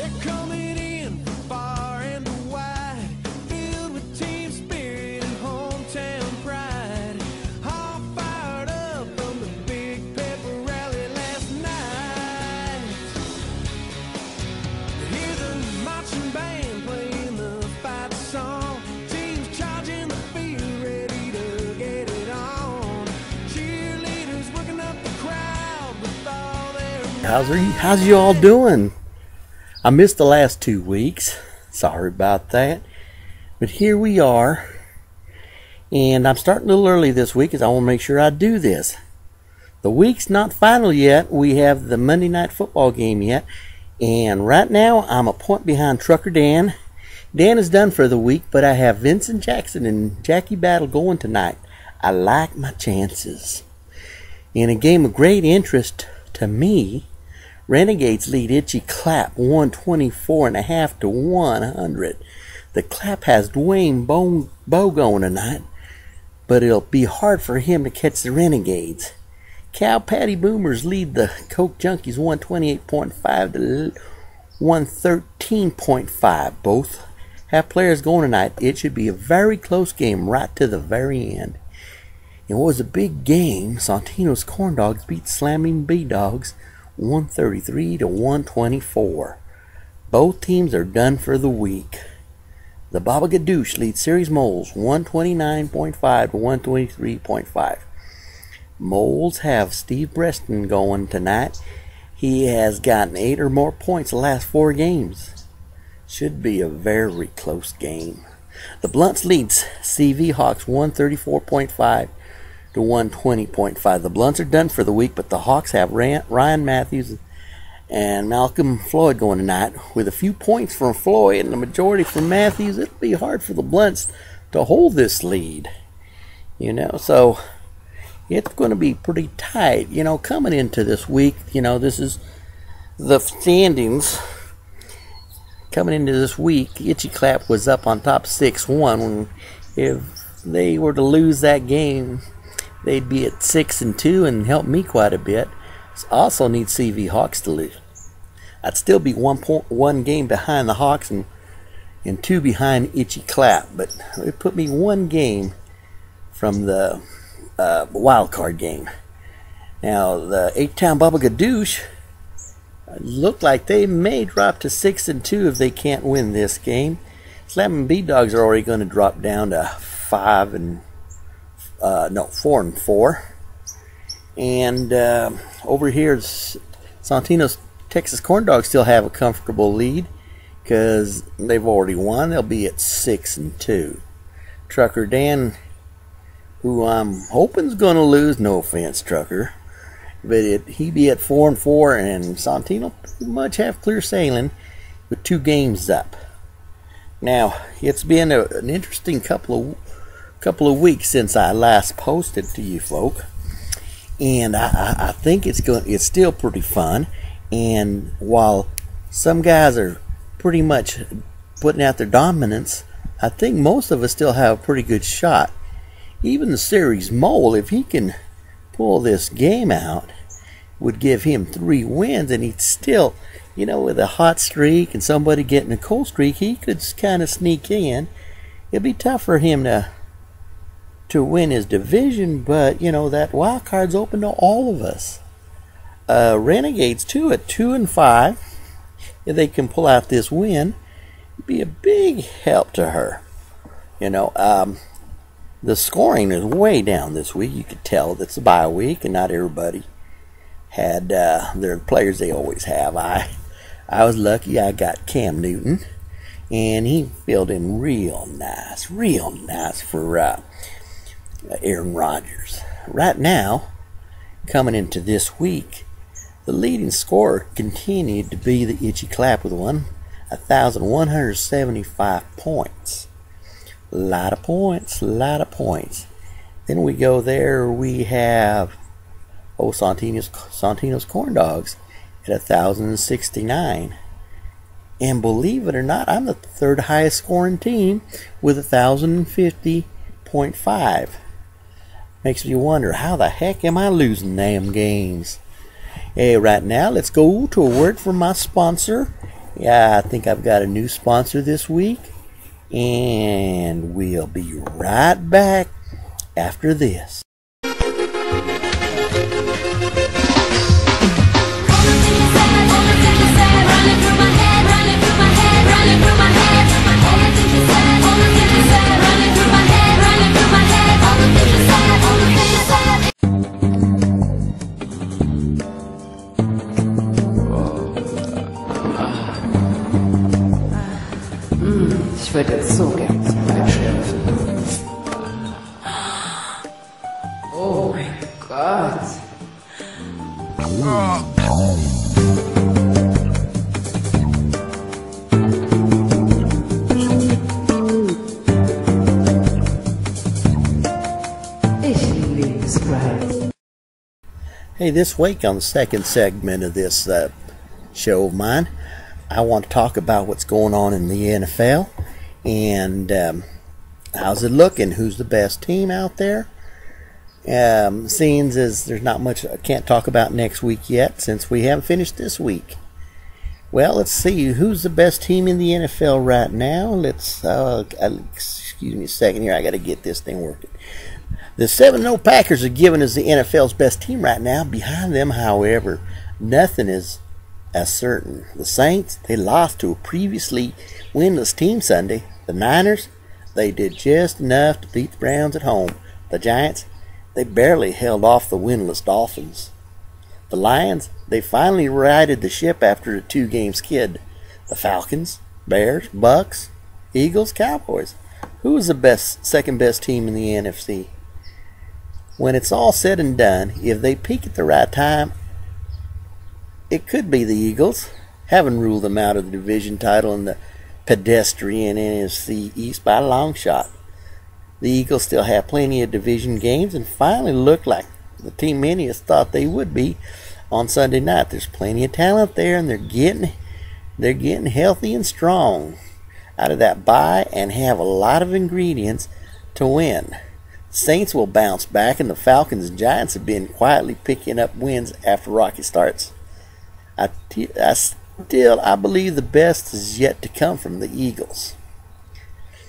They're coming in from far and wide, filled with team spirit and hometown pride. All fired up from the big pepper rally last night. Hear the marching band playing the fight song. Teams charging the field, ready to get it on. Cheerleaders working up the crowd with all their... How's you all doing? I missed the last 2 weeks. Sorry about that. But here we are. And I'm starting a little early this week because I want to make sure I do this. The week's not final yet. We have the Monday night football game yet. And right now I'm a point behind Trucker Dan. Dan is done for the week, but I have Vincent Jackson and Jackie Battle going tonight. I like my chances. In a game of great interest to me, Renegades lead Itchy Clap 124.5 to 100. The Clap has Dwayne Bowe going tonight, but it'll be hard for him to catch the Renegades. Cow Patty Boomers lead the Coke Junkies 128.5 to 113.5. Both have players going tonight. It should be a very close game right to the very end. It was a big game. Santino's Corn Dogs beat Slamming B Dogs 133 to 124. Both teams are done for the week. The Baba Gadoosh leads Series Moles 129.5 to 123.5. Moles have Steve Preston going tonight. He has gotten 8 or more points the last 4 games. Should be a very close game. The Blunts leads CV Hawks 134.5 to 120.5. The Blunts are done for the week, but the Hawks have Ryan Matthews and Malcolm Floyd going tonight. With a few points from Floyd and the majority from Matthews, it'll be hard for the Blunts to hold this lead. So it's going to be pretty tight. Coming into this week, this is the standings. Coming into this week, Itchy Clap was up on top 6-1. If they were to lose that game, they'd be at 6-2 and help me quite a bit. Also need CV Hawks to lose. I'd still be 1 game behind the Hawks and 2 behind Itchy Clap, but it put me 1 game from the wild card game. Now the 8-Town Baba Gadoosh look like they may drop to 6-2 if they can't win this game. Slamming B Dogs are already going to drop down to 4-4. And over here, Santino's Texas Corn Dogs still have a comfortable lead because they've already won. They'll be at 6-2. Trucker Dan, who I'm hoping is going to lose, no offense, Trucker, but he be at 4-4, and Santino pretty much have clear sailing with 2 games up. Now it's been an interesting couple of weeks since I last posted to you folk, and I think it's still pretty fun. And while some guys are pretty much putting out their dominance, I think most of us still have a pretty good shot. Even the Series Mole, if he can pull this game out, would give him 3 wins, and he'd still, with a hot streak and somebody getting a cold streak, he could kind of sneak in. It'd be tough for him to win his division, but that wild card's open to all of us. Renegades too at 2-5. If they can pull out this win, it'd be a big help to her. The scoring is way down this week. You could tell it's a bye week, and not everybody had their players they always have. I was lucky. I got Cam Newton, and he filled in real nice for Aaron Rodgers. Right now, coming into this week, the leading scorer continued to be the Itchy Clap with 1,175 points. A lot of points. Then we go there, we have Santino's Corn Dogs at 1,069. And believe it or not, I'm the 3rd highest scoring team with 1,050.5. Makes me wonder, how the heck am I losing damn games? Hey, right now, let's go to a word from my sponsor, Yeah, I think I've got a new sponsor this week, and we'll be right back after this. Ich würde jetzt so gern zum Einschlafen. Oh mein Gott. Ich liebe Sprite. Hey, this week on the second segment of this show of mine, I want to talk about what's going on in the NFL and how's it looking? Who's the best team out there? Seeing as there's not much I can't talk about next week yet since we haven't finished this week. Well, let's see who's the best team in the NFL right now. Let's excuse me a second here. I got to get this thing working. The 7-0 Packers are given as the NFL's best team right now. Behind them, however, nothing is as certain. The Saints, they lost to a previously winless team Sunday. The Niners, they did just enough to beat the Browns at home. The Giants, they barely held off the winless Dolphins. The Lions, they finally righted the ship after a 2-game skid. The Falcons, Bears, Bucks, Eagles, Cowboys. Who is the second best team in the NFC? When it's all said and done, if they peak at the right time, it could be the Eagles, having ruled them out of the division title in the pedestrian NFC East by a long shot. The Eagles still have plenty of division games and finally look like the team many of us thought they would be on Sunday night. There's plenty of talent there, and they're getting healthy and strong out of that bye and have a lot of ingredients to win. The Saints will bounce back, and the Falcons and Giants have been quietly picking up wins after rocky starts. I believe the best is yet to come from the Eagles.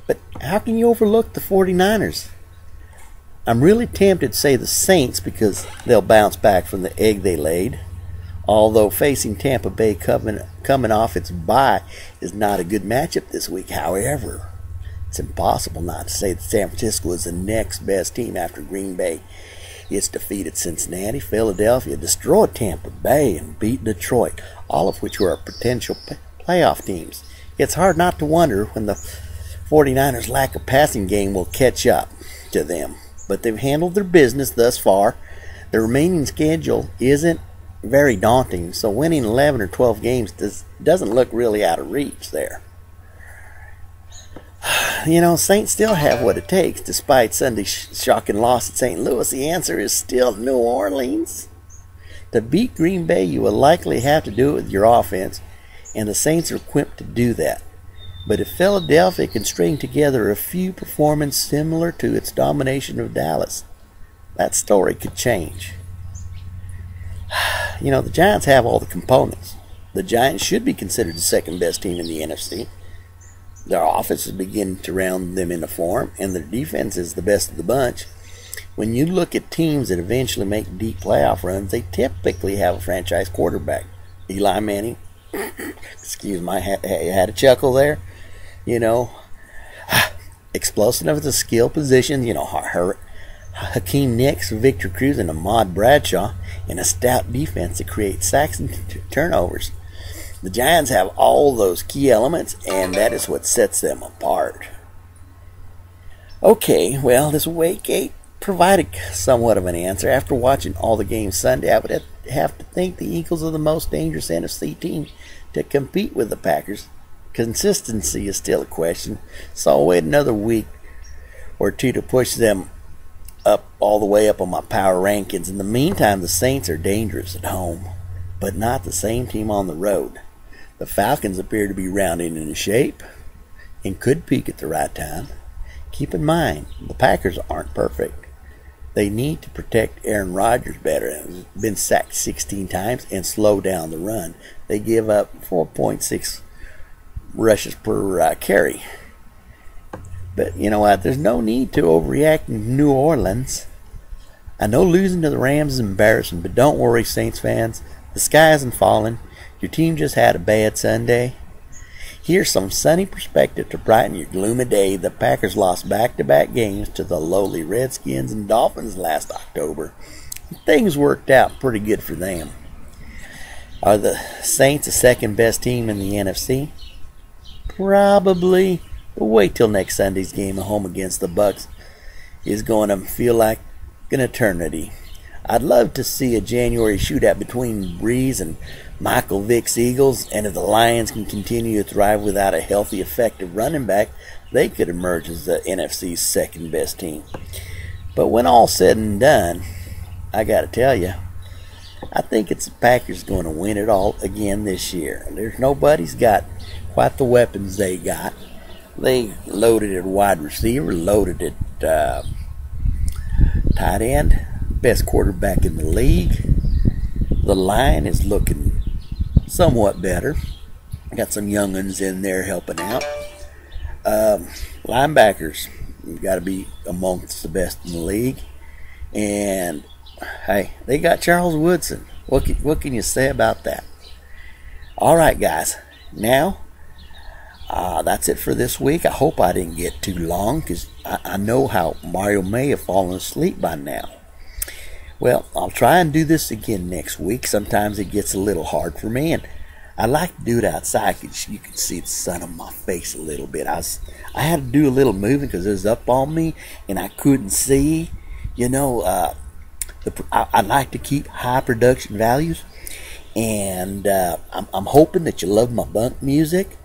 But how can you overlook the 49ers? I'm really tempted to say the Saints because they'll bounce back from the egg they laid. Although facing Tampa Bay coming off its bye is not a good matchup this week. However, it's impossible not to say that San Francisco is the next best team after Green Bay. It's defeated Cincinnati, Philadelphia, destroyed Tampa Bay, and beat Detroit, all of which were potential playoff teams. It's hard not to wonder when the 49ers' lack of passing game will catch up to them. But they've handled their business thus far. The remaining schedule isn't very daunting, so winning 11 or 12 games doesn't look really out of reach there. You know, Saints still have what it takes. Despite Sunday's shocking loss at St. Louis, the answer is still New Orleans. To beat Green Bay, you will likely have to do it with your offense, and the Saints are equipped to do that. But if Philadelphia can string together a few performances similar to its domination of Dallas, that story could change. You know, the Giants have all the components. The Giants should be considered the second best team in the NFC. Their offense is beginning to round them into form, and their defense is the best of the bunch. When you look at teams that eventually make deep playoff runs, they typically have a franchise quarterback. Eli Manning, excuse me, I had a chuckle there. You know, explosive of the skill positions, you know, Hakeem Nicks, Victor Cruz, and Ahmad Bradshaw, and a stout defense that creates sacks and turnovers. The Giants have all those key elements, and that is what sets them apart. Okay, well, this Week 8 provided somewhat of an answer. After watching all the games Sunday, I would have to think the Eagles are the most dangerous NFC team to compete with the Packers. Consistency is still a question, so I'll wait another week or two to push them up all the way up on my power rankings. In the meantime, the Saints are dangerous at home, but not the same team on the road. The Falcons appear to be rounding into shape and could peak at the right time. Keep in mind, the Packers aren't perfect. They need to protect Aaron Rodgers better. He's been sacked 16 times and slow down the run. They give up 4.6 rushes per carry. But you know what? There's no need to overreact in New Orleans. I know losing to the Rams is embarrassing, but don't worry, Saints fans. The sky isn't falling. Your team just had a bad Sunday. Here's some sunny perspective to brighten your gloomy day. The Packers lost back-to-back games to the lowly Redskins and Dolphins last October. Things worked out pretty good for them. Are the Saints the second best team in the NFC? Probably. But wait till next Sunday's game at home against the Bucs is going to feel like an eternity. I'd love to see a January shootout between Breeze and Michael Vick's Eagles, and if the Lions can continue to thrive without a healthy, effective running back, they could emerge as the NFC's second best team. But when all's said and done, I got to tell you, I think it's the Packers going to win it all again this year. There's nobody's got quite the weapons they got. They loaded at wide receiver, loaded at tight end, best quarterback in the league. The line is looking somewhat better. Got some young ones in there helping out. Linebackers, you've got to be amongst the best in the league. And hey, they got Charles Woodson. What can you say about that? All right, guys. Now, that's it for this week. I hope I didn't get too long, because I know how Mario may have fallen asleep by now. Well, I'll try and do this again next week. Sometimes it gets a little hard for me, and I like to do it outside because you can see the sun on my face a little bit. I had to do a little moving because it was up on me, and I couldn't see. You know, I like to keep high production values, and I'm hoping that you love my bunk music.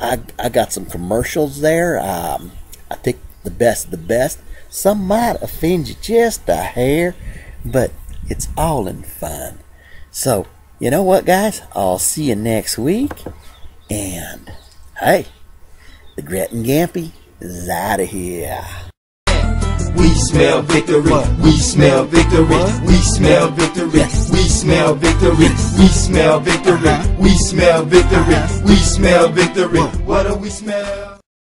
I got some commercials there. I think the best of the best. Some might offend you just a hair, but it's all in fun. So, you know what, guys? I'll see you next week. And, hey, the Gratton Gammpy is out of here. We smell victory, we smell victory, we smell victory, we smell victory, we smell victory, we smell victory, we smell victory. What do we smell?